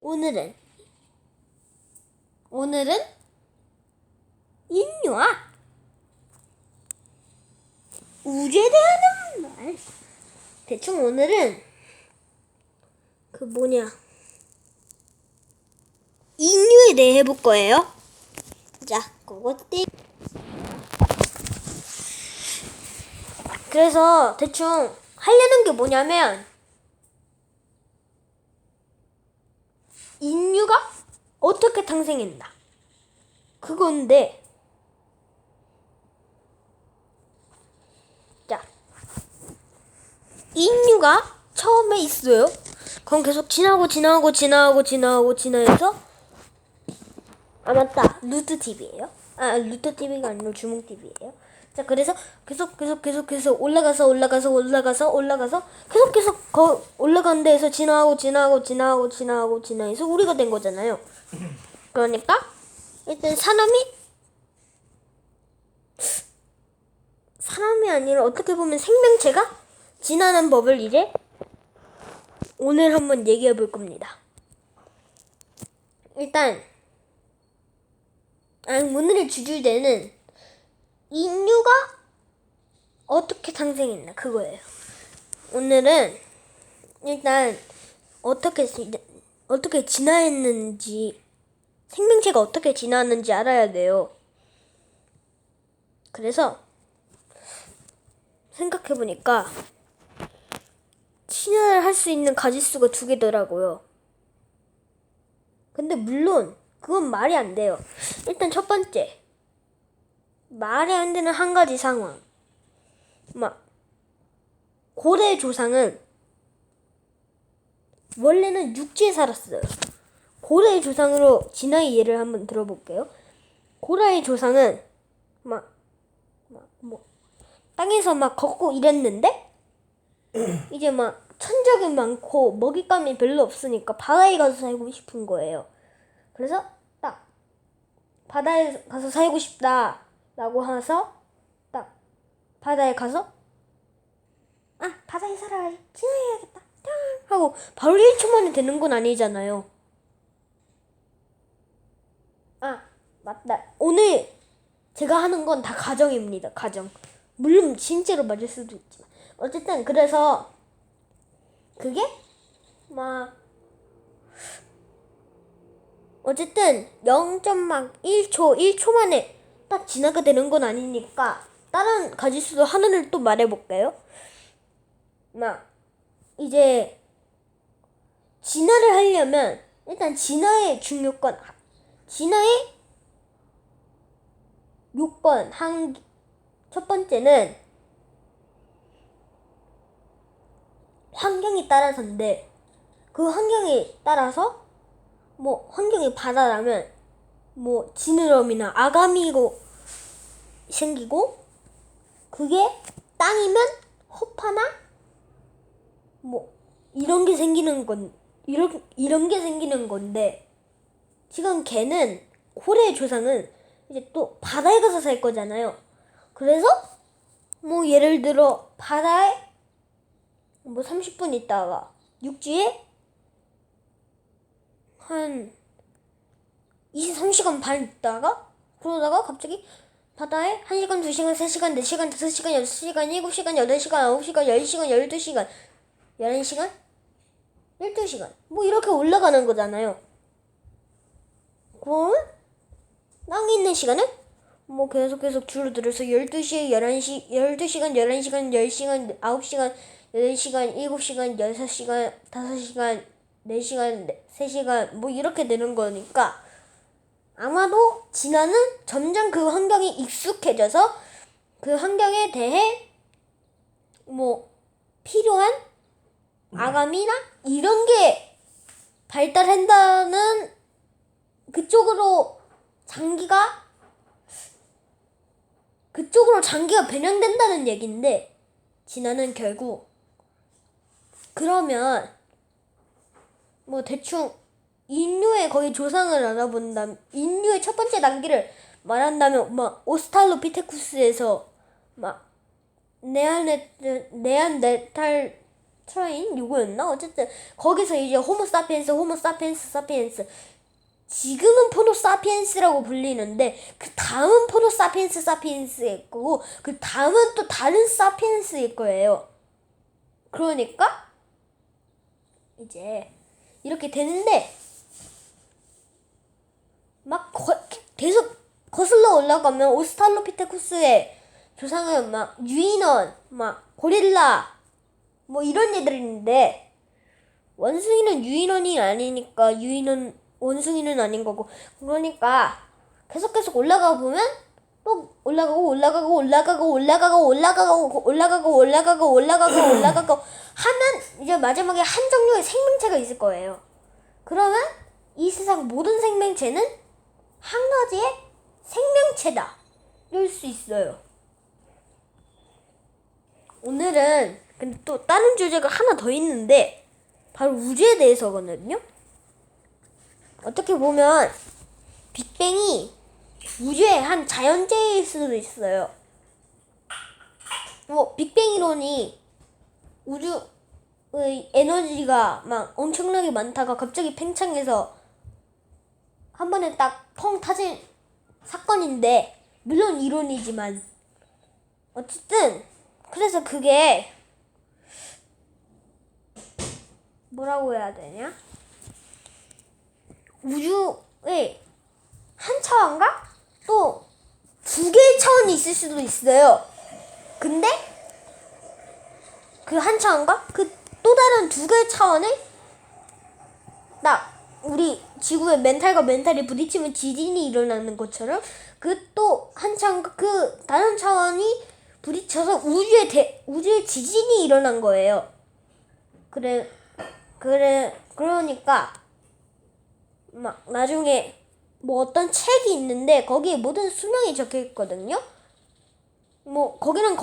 오늘은 인류와 우주에 대한 말. 대충 오늘은 인류에 대해 해볼 거예요. 자, 그것들. 그래서 대충 하려는 게 뭐냐면 인류가 어떻게 탄생했나 그건데, 자, 인류가 처음에 있어요. 그럼 계속 지나해서, 아 맞다, 루트 TV예요. 아, 루트 TV가 아니고 주몽 TV예요. 자, 그래서 계속 올라가서 계속 올라가는 데에서 지나해서 우리가 된 거잖아요. 그러니까 일단 사람이 아니라 어떻게 보면 생명체가 지나는 법을 이제 오늘 한번 얘기해 볼 겁니다. 일단 오늘의 주제는 인류가 어떻게 탄생했나 그거예요. 오늘은 일단 어떻게 진화했는지, 생명체가 어떻게 진화했는지 알아야 돼요. 그래서 생각해보니까 진화를 할 수 있는 가지수가 2개더라고요. 근데 물론 그건 말이 안 돼요. 일단 첫 번째, 말이 안 되는 한 가지 상황. 고래 조상은 원래는 육지에 살았어요. 고래의 조상으로 진화의 예를 한번 들어볼게요. 고래의 조상은 땅에서 걷고 이랬는데 이제 천적이 많고 먹잇감이 별로 없으니까 바다에 가서 살고 싶은 거예요. 그래서 딱 바다에 가서 살고 싶다라고 해서 딱 바다에 가서 바다에 살아야지, 진화해야겠다 하고 바로 1초 만에 되는 건 아니잖아요. 맞다. 오늘 제가 하는 건 다 가정입니다. 가정. 물론 진짜로 맞을 수도 있지만 어쨌든 그래서 그게 어쨌든 0.1초 만에 딱 진화가 되는 건 아니니까 다른 가지수도 하나를 또 말해볼게요. 이제 진화를 하려면 일단 진화의 요건 첫 번째는 환경이 따라서인데, 그 환경에 따라서 환경이 바다라면 지느러미나 아가미고 생기고, 그게 땅이면 허파나 이런 게 생기는 건데, 지금 걔는 고래의 조상은 이제 또 바다에 가서 살 거잖아요. 그래서 예를 들어 바다에 30분 있다가 육지에 한 23시간 반 있다가, 그러다가 갑자기 바다에 1시간, 2시간, 3시간, 4시간, 5시간, 6시간, 7시간, 8시간, 9시간, 10시간, 12시간, 11시간, 12시간 이렇게 올라가는 거잖아요. 그럼 땅에 있는 시간은 계속 줄어들어서 12시, 11시, 12시간, 11시간, 10시간, 9시간, 8시간, 7시간, 6시간, 5시간, 4시간, 3시간 이렇게 되는 거니까, 아마도 진화는 점점 그 환경이 익숙해져서 그 환경에 대해 필요한 아가미나 이런 게 발달한다는, 그쪽으로 장기가 변형된다는 얘기인데, 진화는 결국 그러면 대충 인류의 거의 조상을 알아본다면, 인류의 첫 번째 단계를 말한다면 오스트랄로피테쿠스에서 네안데탈 트라인 요거였나? 어쨌든 거기서 이제 호모사피엔스 지금은 포노사피엔스라고 불리는데 그 다음은 포노사피엔스일 거고 그 다음은 또 다른 사피엔스일 거예요. 그러니까 이제 이렇게 되는데 막 계속 거슬러 올라가면 오스트랄로피테쿠스의 조상은 막 유인원, 막 고릴라 뭐 이런 애들이 있는데 원숭이는 유인원이 아니니까 원숭이는 아닌 거고 그러니까 계속 올라가 보면 또 올라가고 하면 이제 마지막에 한 종류의 생명체가 있을 거예요. 그러면 이 세상 모든 생명체는 한 가지의 생명체다 이럴 수 있어요. 오늘은 근데 또 다른 주제가 하나 더 있는데 바로 우주에 대해서거든요. 어떻게 보면 빅뱅이 우주의 한 자연재해일 수도 있어요. 뭐 빅뱅 이론이 우주의 에너지가 막 엄청나게 많다가 갑자기 팽창해서 한 번에 딱 펑 터진 사건인데 물론 이론이지만 어쨌든 그래서 그게 뭐라고 해야 되냐? 우주의 한 차원과 또 두 개의 차원이 있을 수도 있어요. 근데 그 한 차원과 그 또 다른 두 개의 차원을 딱 우리 지구의 멘탈과 멘탈이 부딪히면 지진이 일어나는 것처럼 그 또 한 차원과 그 다른 차원이 부딪혀서 우주의 지진이 일어난 거예요. 그러니까 막 나중에 뭐 어떤 책이 있는데 거기에 모든 수명이 적혀 있거든요. 뭐 거기랑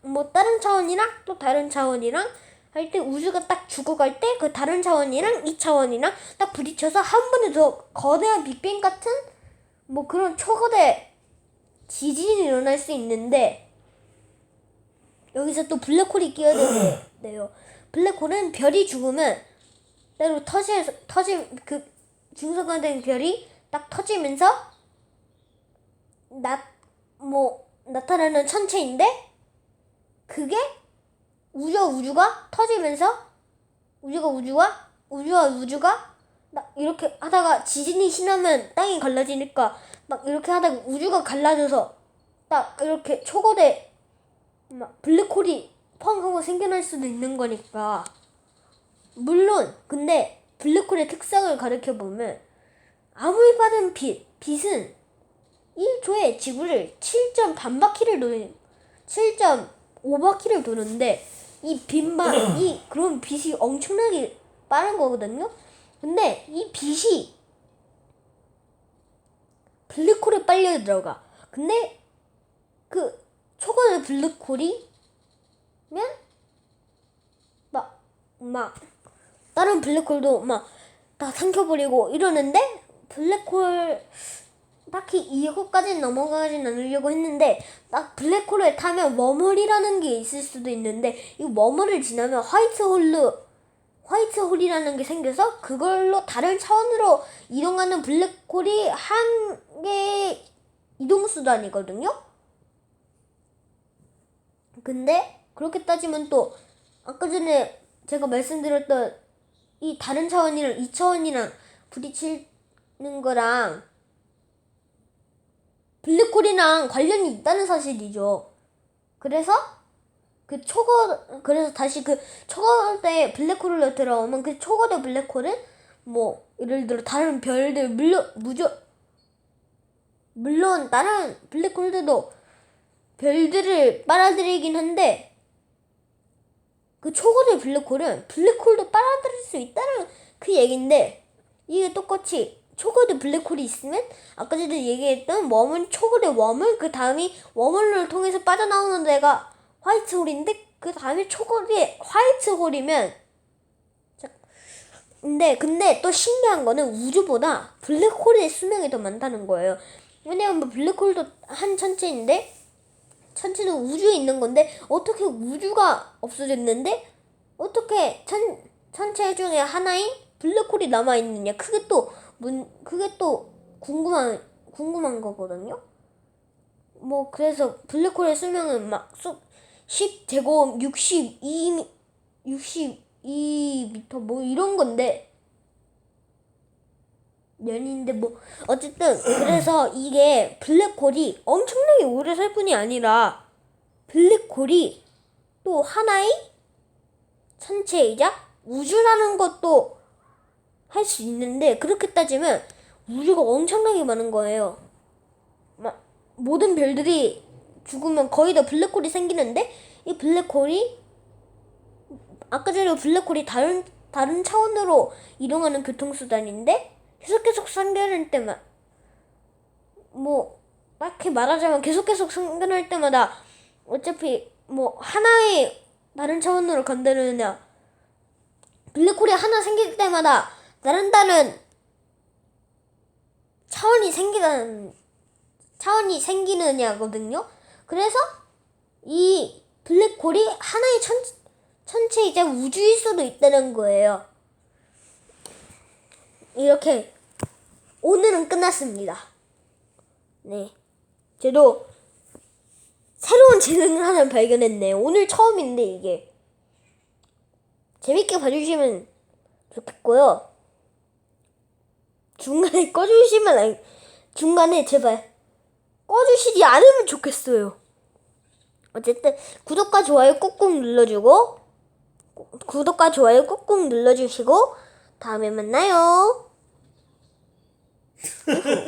뭐 다른 차원이랑 또 다른 차원이랑 할 때 우주가 딱 죽어갈 때 그 다른 차원이랑 이 차원이랑 딱 부딪혀서 한 번에 더 거대한 빅뱅 같은 뭐 그런 초거대 지진이 일어날 수 있는데 여기서 또 블랙홀이 끼어들어요. 블랙홀은 별이 죽으면 때로 터질 중성화된 별이 딱 터지면서 나타나는 천체인데 그게 우주가 터지면서 우주와 막 이렇게 하다가 지진이 심하면 땅이 갈라지니까 막 이렇게 하다가 우주가 갈라져서 딱 이렇게 초거대 막 블랙홀이 펑 하고 생겨날 수도 있는 거니까. 물론 근데 블랙홀의 특성을 가르쳐보면 아무리 빠른 빛은 1초에 지구를 7.5바퀴를 도는데 그런 빛이 엄청나게 빠른 거거든요. 근데 이 빛이 블랙홀에 빨려 들어가. 근데 그 초거대 블랙홀이면 막 다른 블랙홀도 막 다 삼켜버리고 이러는데 블랙홀 딱히 이거까지는 넘어가진 않으려고 했는데 딱 블랙홀을 타면 웜홀이라는 게 있을 수도 있는데 이 웜홀을 지나면 화이트홀이라는 게 생겨서 그걸로 다른 차원으로 이동하는 블랙홀이 한 개의 이동수단이거든요. 근데 그렇게 따지면 또 아까 전에 제가 말씀드렸던 이 다른 차원이랑 이 차원이랑 부딪히는 거랑 블랙홀이랑 관련이 있다는 사실이죠. 그래서 다시 그 초거대 블랙홀로 들어오면 그 초거대 블랙홀은 뭐 예를 들어 다른 별들 물론 다른 블랙홀들도 별들을 빨아들이긴 한데 그 초거대 블랙홀은 블랙홀도 빨아들일 수 있다는 그 얘긴데 이게 똑같이 초거대 블랙홀이 있으면 아까 전에 얘기했던 웜은 초거대 웜을 그 다음이 웜홀을 통해서 빠져나오는 데가 화이트홀인데 그 다음에 초거대 화이트홀이면 근데 또 신기한 거는 우주보다 블랙홀의 수명이 더 많다는 거예요. 왜냐면 블랙홀도 한 천체인데 천체는 우주에 있는 건데 어떻게 우주가 없어졌는데 어떻게 천체 중에 하나인 블랙홀이 남아 있느냐? 그게 또 궁금한 거거든요. 뭐 그래서 블랙홀의 수명은 막 10제곱 62m 뭐 이런 건데 년인데 뭐 어쨌든 그래서 이게 블랙홀이 엄청나게 오래 살 뿐이 아니라 블랙홀이 또 하나의 천체이자 우주라는 것도 할 수 있는데 그렇게 따지면 우주가 엄청나게 많은 거예요. 모든 별들이 죽으면 거의 다 블랙홀이 생기는데 이 블랙홀이 아까 전에 블랙홀이 다른 차원으로 이동하는 교통수단인데 계속 생겨날 때만 뭐 딱히 말하자면 계속 생겨날 때마다 어차피 뭐 하나의 다른 차원으로 간다느냐 블랙홀이 하나 생길 때마다 다른 차원이 생기느냐거든요. 그래서 이 블랙홀이 하나의 천체이자 우주일 수도 있다는 거예요. 이렇게 오늘은 끝났습니다. 네, 저도 새로운 재능을 하나 발견했네요. 오늘 처음인데 이게 재밌게 봐주시면 좋겠고요. 중간에 제발 꺼주시지 않으면 좋겠어요. 어쨌든 구독과 좋아요 꾹꾹 눌러주시고 다음에 만나요.